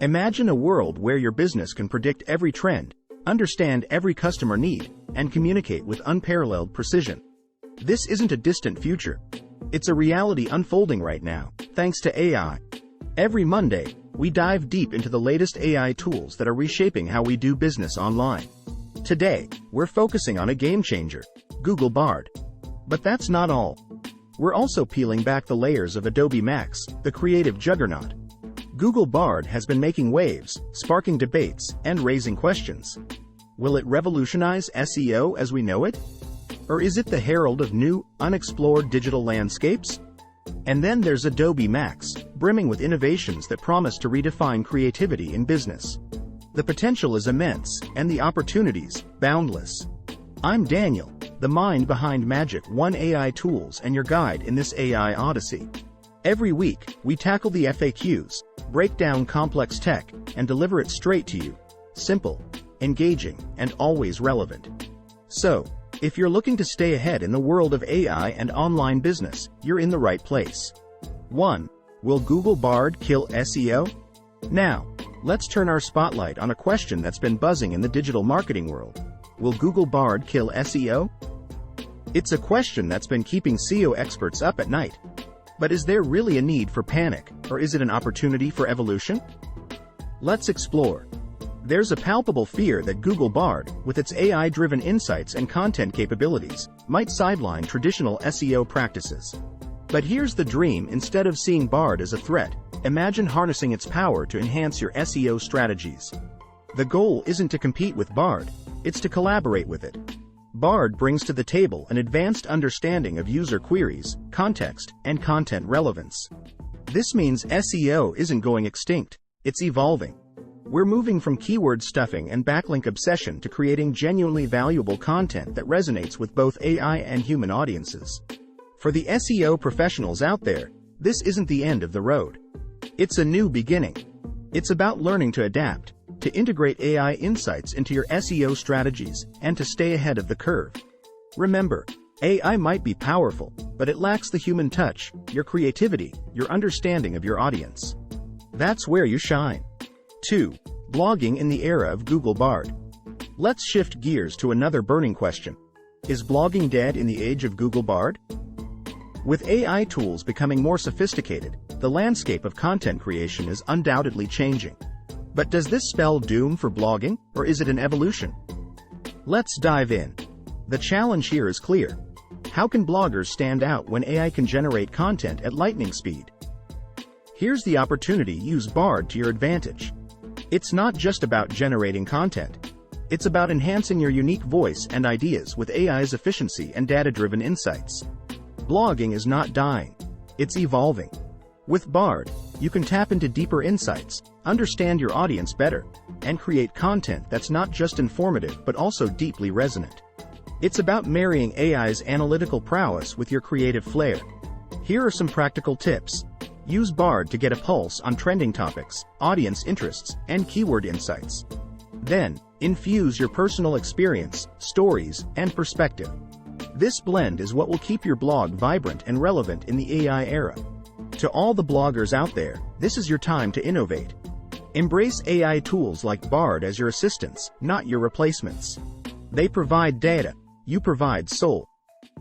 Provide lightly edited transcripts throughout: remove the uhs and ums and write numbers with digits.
Imagine a world where your business can predict every trend, understand every customer need, and communicate with unparalleled precision. This isn't a distant future. It's a reality unfolding right now, thanks to AI. Every Monday, we dive deep into the latest AI tools that are reshaping how we do business online. Today, we're focusing on a game changer, Google Bard. But that's not all. We're also peeling back the layers of Adobe Max, the creative juggernaut. Google Bard has been making waves, sparking debates, and raising questions. Will it revolutionize SEO as we know it? Or is it the herald of new, unexplored digital landscapes? And then there's Adobe Max, brimming with innovations that promise to redefine creativity in business. The potential is immense, and the opportunities, boundless. I'm Daniel, the mind behind Magic One AI Tools and your guide in this AI odyssey. Every week, we tackle the FAQs, break down complex tech, and deliver it straight to you. Simple, engaging, and always relevant. So, if you're looking to stay ahead in the world of AI and online business, you're in the right place. 1. Will Google Bard kill SEO? Now, let's turn our spotlight on a question that's been buzzing in the digital marketing world. Will Google Bard kill SEO? It's a question that's been keeping SEO experts up at night. But is there really a need for panic, or is it an opportunity for evolution? Let's explore. There's a palpable fear that Google Bard, with its AI-driven insights and content capabilities, might sideline traditional SEO practices. But here's the dream: instead of seeing Bard as a threat, imagine harnessing its power to enhance your SEO strategies. The goal isn't to compete with Bard, it's to collaborate with it. Bard brings to the table an advanced understanding of user queries, context, and content relevance. This means SEO isn't going extinct, it's evolving. We're moving from keyword stuffing and backlink obsession to creating genuinely valuable content that resonates with both AI and human audiences. For the SEO professionals out there, this isn't the end of the road. It's a new beginning. It's about learning to adapt, to integrate AI insights into your SEO strategies, and to stay ahead of the curve. Remember, AI might be powerful, but it lacks the human touch, your creativity, your understanding of your audience. That's where you shine. 2. Blogging in the era of Google Bard. Let's shift gears to another burning question. Is blogging dead in the age of Google Bard? With AI tools becoming more sophisticated, the landscape of content creation is undoubtedly changing. But does this spell doom for blogging, or is it an evolution? Let's dive in. The challenge here is clear. How can bloggers stand out when AI can generate content at lightning speed? Here's the opportunity: use Bard to your advantage. It's not just about generating content. It's about enhancing your unique voice and ideas with AI's efficiency and data-driven insights. Blogging is not dying. It's evolving. With Bard, you can tap into deeper insights, understand your audience better, and create content that's not just informative but also deeply resonant. It's about marrying AI's analytical prowess with your creative flair. Here are some practical tips. Use Bard to get a pulse on trending topics, audience interests, and keyword insights. Then, infuse your personal experience, stories, and perspective. This blend is what will keep your blog vibrant and relevant in the AI era. To all the bloggers out there, this is your time to innovate. Embrace AI tools like Bard as your assistants, not your replacements. They provide data, you provide soul.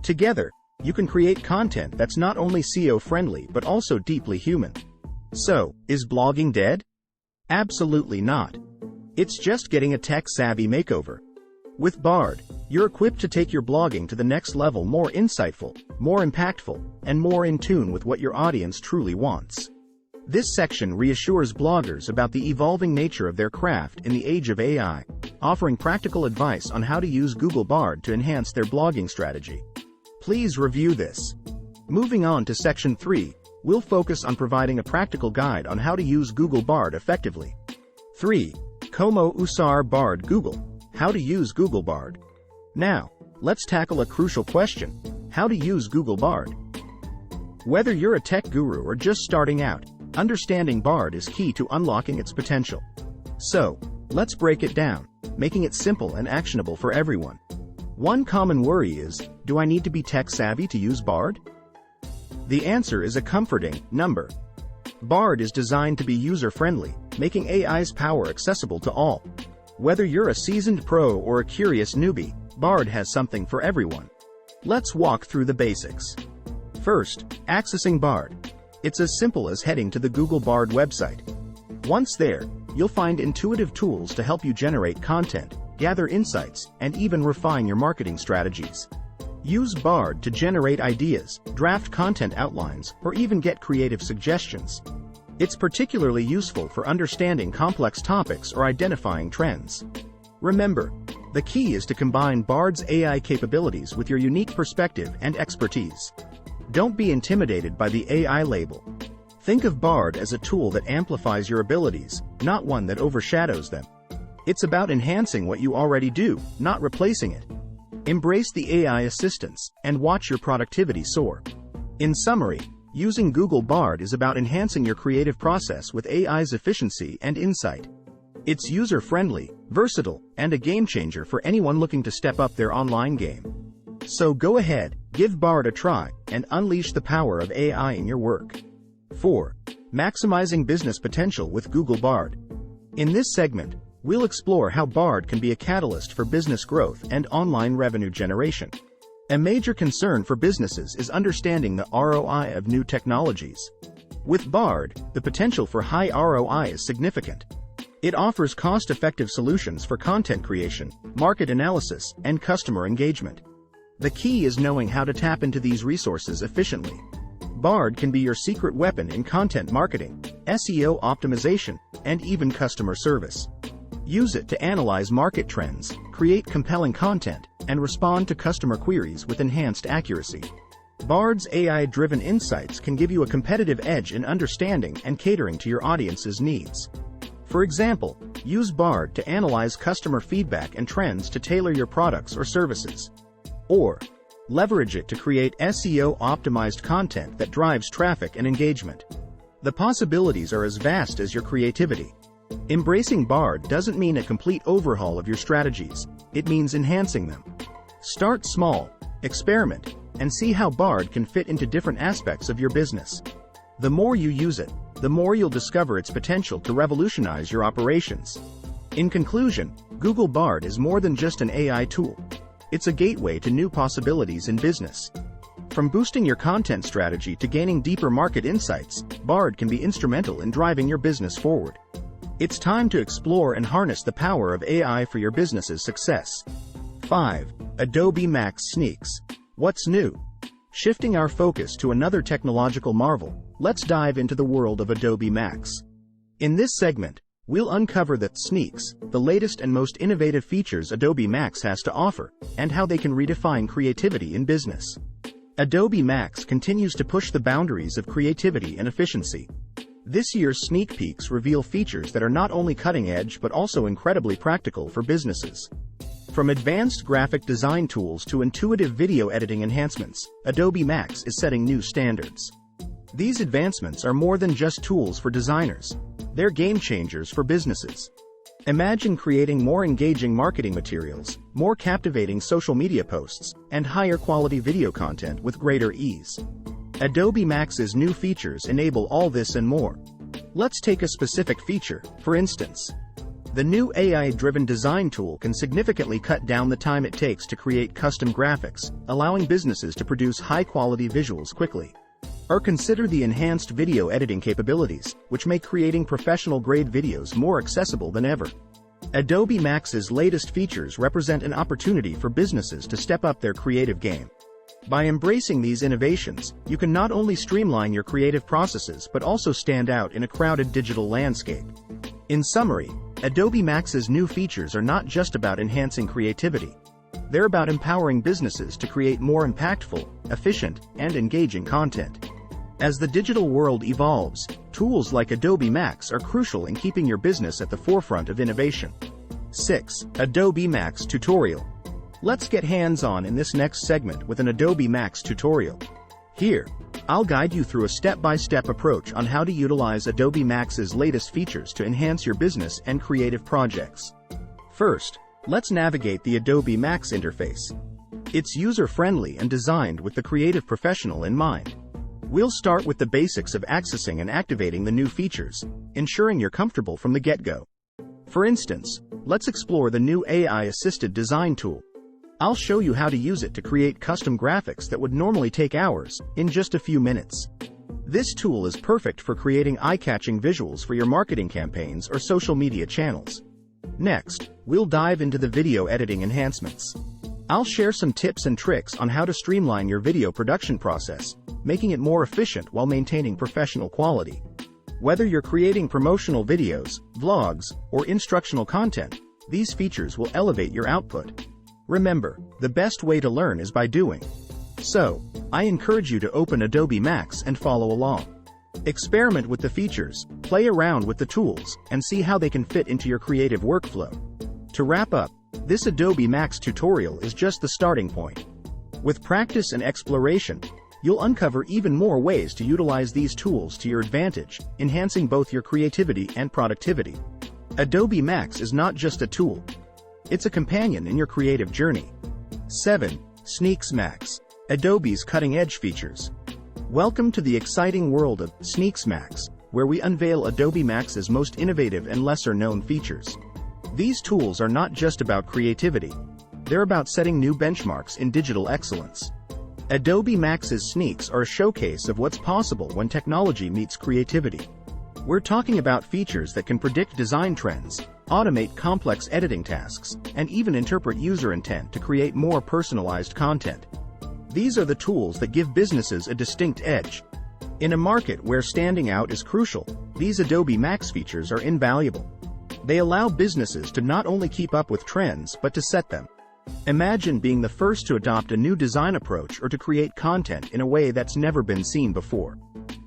Together, you can create content that's not only SEO-friendly but also deeply human. So, is blogging dead? Absolutely not. It's just getting a tech-savvy makeover. With Bard, you're equipped to take your blogging to the next level: more insightful, more impactful, and more in tune with what your audience truly wants. This section reassures bloggers about the evolving nature of their craft in the age of AI, offering practical advice on how to use Google Bard to enhance their blogging strategy. Please review this. Moving on to Section 3, we'll focus on providing a practical guide on how to use Google Bard effectively. 3. Como usar Bard Google. How to use Google Bard. Now, let's tackle a crucial question: how to use Google Bard. Whether you're a tech guru or just starting out, understanding Bard is key to unlocking its potential. So, let's break it down, making it simple and actionable for everyone. One common worry is, do I need to be tech-savvy to use Bard? The answer is a comforting number. Bard is designed to be user-friendly, making AI's power accessible to all. Whether you're a seasoned pro or a curious newbie, Bard has something for everyone. Let's walk through the basics. First, accessing Bard. It's as simple as heading to the Google Bard website. Once there, you'll find intuitive tools to help you generate content, gather insights, and even refine your marketing strategies. Use Bard to generate ideas, draft content outlines, or even get creative suggestions. It's particularly useful for understanding complex topics or identifying trends. Remember, the key is to combine Bard's AI capabilities with your unique perspective and expertise. Don't be intimidated by the AI label. Think of Bard as a tool that amplifies your abilities, not one that overshadows them. It's about enhancing what you already do, not replacing it. Embrace the AI assistance, and watch your productivity soar. In summary, using Google Bard is about enhancing your creative process with AI's efficiency and insight. It's user-friendly, versatile, and a game-changer for anyone looking to step up their online game. So go ahead, give Bard a try, and unleash the power of AI in your work. 4. Maximizing business potential with Google Bard. In this segment, we'll explore how Bard can be a catalyst for business growth and online revenue generation. A major concern for businesses is understanding the ROI of new technologies. With Bard, the potential for high ROI is significant. It offers cost-effective solutions for content creation, market analysis, and customer engagement. The key is knowing how to tap into these resources efficiently. Bard can be your secret weapon in content marketing, SEO optimization, and even customer service. Use it to analyze market trends, create compelling content, and respond to customer queries with enhanced accuracy. Bard's AI-driven insights can give you a competitive edge in understanding and catering to your audience's needs. For example, use Bard to analyze customer feedback and trends to tailor your products or services. Or, leverage it to create SEO-optimized content that drives traffic and engagement. The possibilities are as vast as your creativity. Embracing Bard doesn't mean a complete overhaul of your strategies, it means enhancing them. Start small, experiment, and see how Bard can fit into different aspects of your business. The more you use it, the more you'll discover its potential to revolutionize your operations. In conclusion, Google Bard is more than just an AI tool. It's a gateway to new possibilities in business. From boosting your content strategy to gaining deeper market insights, Bard can be instrumental in driving your business forward. It's time to explore and harness the power of AI for your business's success. 5. Adobe Max Sneaks. What's new? Shifting our focus to another technological marvel, let's dive into the world of Adobe Max. In this segment, we'll uncover the sneaks, the latest and most innovative features Adobe Max has to offer, and how they can redefine creativity in business. Adobe Max continues to push the boundaries of creativity and efficiency. This year's sneak peeks reveal features that are not only cutting-edge but also incredibly practical for businesses. From advanced graphic design tools to intuitive video editing enhancements, Adobe Max is setting new standards. These advancements are more than just tools for designers. They're game-changers for businesses. Imagine creating more engaging marketing materials, more captivating social media posts, and higher-quality video content with greater ease. Adobe Max's new features enable all this and more. Let's take a specific feature, for instance. The new AI-driven design tool can significantly cut down the time it takes to create custom graphics, allowing businesses to produce high-quality visuals quickly. Or consider the enhanced video editing capabilities, which make creating professional-grade videos more accessible than ever. Adobe Max's latest features represent an opportunity for businesses to step up their creative game. By embracing these innovations, you can not only streamline your creative processes but also stand out in a crowded digital landscape. In summary, Adobe Max's new features are not just about enhancing creativity. They're about empowering businesses to create more impactful, efficient, and engaging content. As the digital world evolves, tools like Adobe Max are crucial in keeping your business at the forefront of innovation. 6. Adobe Max Tutorial. Let's get hands-on in this next segment with an Adobe Max tutorial. Here, I'll guide you through a step-by-step approach on how to utilize Adobe Max's latest features to enhance your business and creative projects. First, let's navigate the Adobe Max interface. It's user-friendly and designed with the creative professional in mind. We'll start with the basics of accessing and activating the new features, ensuring you're comfortable from the get-go. For instance, let's explore the new AI-assisted design tool. I'll show you how to use it to create custom graphics that would normally take hours, in just a few minutes. This tool is perfect for creating eye-catching visuals for your marketing campaigns or social media channels. Next, we'll dive into the video editing enhancements. I'll share some tips and tricks on how to streamline your video production process, making it more efficient while maintaining professional quality. Whether you're creating promotional videos, vlogs, or instructional content, these features will elevate your output. Remember, the best way to learn is by doing. So, I encourage you to open Adobe Max and follow along. Experiment with the features, play around with the tools, and see how they can fit into your creative workflow. To wrap up, this Adobe Max tutorial is just the starting point. With practice and exploration, you'll uncover even more ways to utilize these tools to your advantage, enhancing both your creativity and productivity. Adobe Max is not just a tool. It's a companion in your creative journey. 7. Sneaks Max. Adobe's cutting-edge features. Welcome to the exciting world of Sneaks Max, where we unveil Adobe Max's most innovative and lesser-known features. These tools are not just about creativity. They're about setting new benchmarks in digital excellence. Adobe Max's sneaks are a showcase of what's possible when technology meets creativity. We're talking about features that can predict design trends, automate complex editing tasks, and even interpret user intent to create more personalized content. These are the tools that give businesses a distinct edge. In a market where standing out is crucial, these Adobe Max features are invaluable. They allow businesses to not only keep up with trends but to set them. Imagine being the first to adopt a new design approach or to create content in a way that's never been seen before.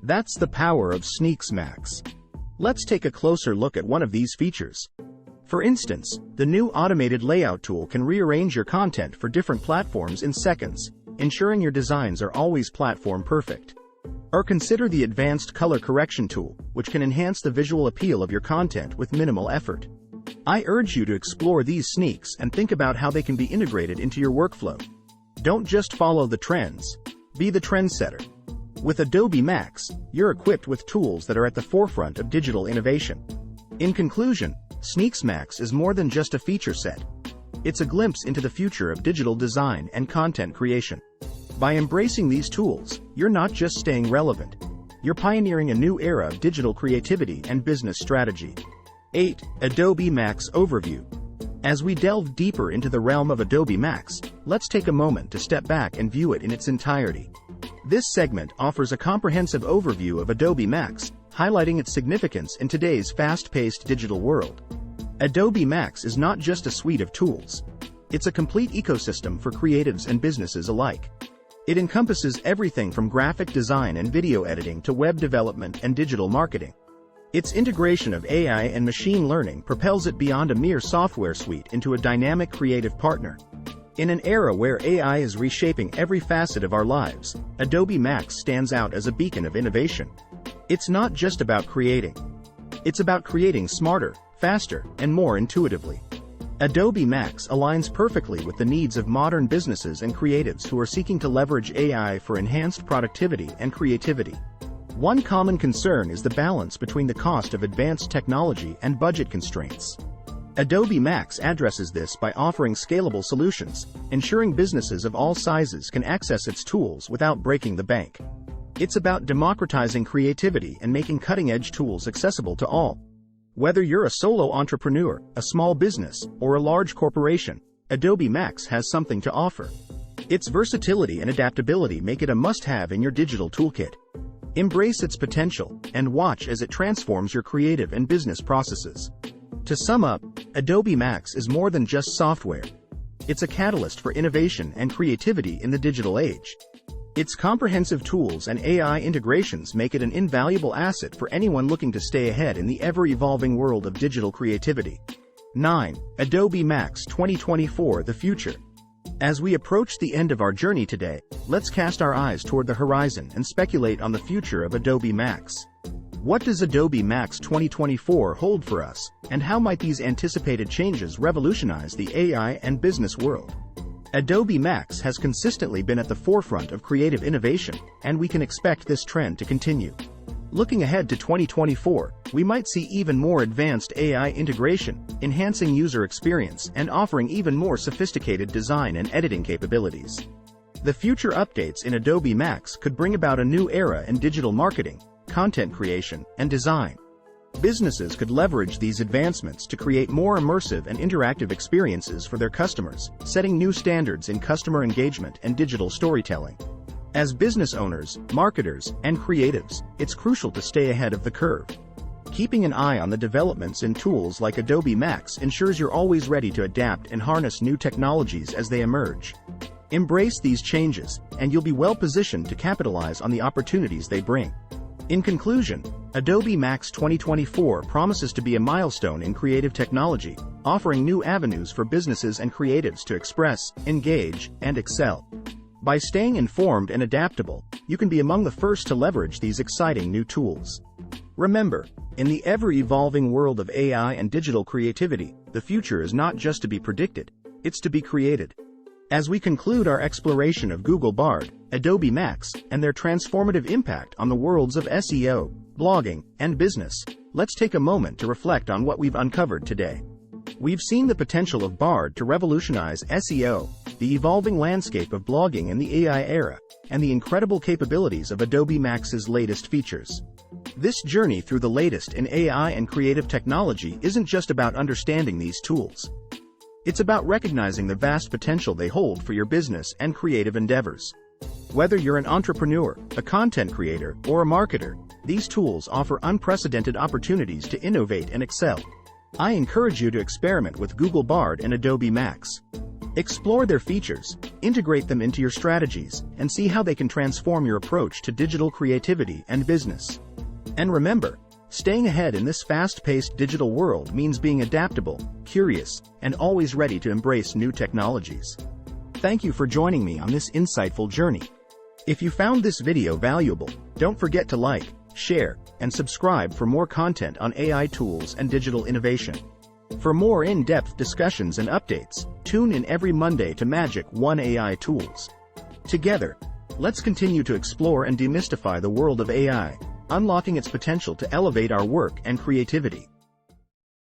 That's the power of Sneaks Max. Let's take a closer look at one of these features. For instance, the new automated layout tool can rearrange your content for different platforms in seconds, ensuring your designs are always platform perfect. Or consider the advanced color correction tool, which can enhance the visual appeal of your content with minimal effort. I urge you to explore these sneaks and think about how they can be integrated into your workflow. Don't just follow the trends. Be the trendsetter. With Adobe Max, you're equipped with tools that are at the forefront of digital innovation. In conclusion, Sneaks Max is more than just a feature set. It's a glimpse into the future of digital design and content creation. By embracing these tools, you're not just staying relevant. You're pioneering a new era of digital creativity and business strategy. 8. Adobe Max Overview. As we delve deeper into the realm of Adobe Max, let's take a moment to step back and view it in its entirety. This segment offers a comprehensive overview of Adobe Max, highlighting its significance in today's fast-paced digital world. Adobe Max is not just a suite of tools. It's a complete ecosystem for creatives and businesses alike. It encompasses everything from graphic design and video editing to web development and digital marketing. Its integration of AI and machine learning propels it beyond a mere software suite into a dynamic creative partner. In an era where AI is reshaping every facet of our lives, Adobe Max stands out as a beacon of innovation. It's not just about creating. It's about creating smarter, faster, and more intuitively. Adobe Max aligns perfectly with the needs of modern businesses and creatives who are seeking to leverage AI for enhanced productivity and creativity. One common concern is the balance between the cost of advanced technology and budget constraints. Adobe Max addresses this by offering scalable solutions, ensuring businesses of all sizes can access its tools without breaking the bank. It's about democratizing creativity and making cutting-edge tools accessible to all. Whether you're a solo entrepreneur, a small business, or a large corporation, Adobe Max has something to offer. Its versatility and adaptability make it a must-have in your digital toolkit. Embrace its potential, and watch as it transforms your creative and business processes. To sum up, Adobe Max is more than just software. It's a catalyst for innovation and creativity in the digital age. Its comprehensive tools and AI integrations make it an invaluable asset for anyone looking to stay ahead in the ever-evolving world of digital creativity. 9. Adobe Max 2024 – The Future. As we approach the end of our journey today, let's cast our eyes toward the horizon and speculate on the future of Adobe Max. What does Adobe Max 2024 hold for us, and how might these anticipated changes revolutionize the AI and business world? Adobe Max has consistently been at the forefront of creative innovation, and we can expect this trend to continue. Looking ahead to 2024, we might see even more advanced AI integration, enhancing user experience and offering even more sophisticated design and editing capabilities. The future updates in Adobe Max could bring about a new era in digital marketing, content creation, and design. Businesses could leverage these advancements to create more immersive and interactive experiences for their customers, setting new standards in customer engagement and digital storytelling. As business owners, marketers, and creatives, it's crucial to stay ahead of the curve. Keeping an eye on the developments in tools like Adobe Max ensures you're always ready to adapt and harness new technologies as they emerge. Embrace these changes, and you'll be well positioned to capitalize on the opportunities they bring. In conclusion, Adobe Max 2024 promises to be a milestone in creative technology, offering new avenues for businesses and creatives to express, engage, and excel. By staying informed and adaptable, you can be among the first to leverage these exciting new tools. Remember, in the ever-evolving world of AI and digital creativity, the future is not just to be predicted, it's to be created. As we conclude our exploration of Google Bard, Adobe Max, and their transformative impact on the worlds of SEO, blogging, and business, let's take a moment to reflect on what we've uncovered today. We've seen the potential of Bard to revolutionize SEO, the evolving landscape of blogging in the AI era, and the incredible capabilities of Adobe Max's latest features. This journey through the latest in AI and creative technology isn't just about understanding these tools. It's about recognizing the vast potential they hold for your business and creative endeavors. Whether you're an entrepreneur, a content creator, or a marketer, these tools offer unprecedented opportunities to innovate and excel. I encourage you to experiment with Google Bard and Adobe Max. Explore their features, integrate them into your strategies, and see how they can transform your approach to digital creativity and business. And remember, staying ahead in this fast-paced digital world means being adaptable, curious, and always ready to embrace new technologies. Thank you for joining me on this insightful journey. If you found this video valuable, don't forget to like, share, and subscribe for more content on AI tools and digital innovation. For more in-depth discussions and updates, tune in every Monday to Magic 1 AI Tools. Together, let's continue to explore and demystify the world of AI, unlocking its potential to elevate our work and creativity.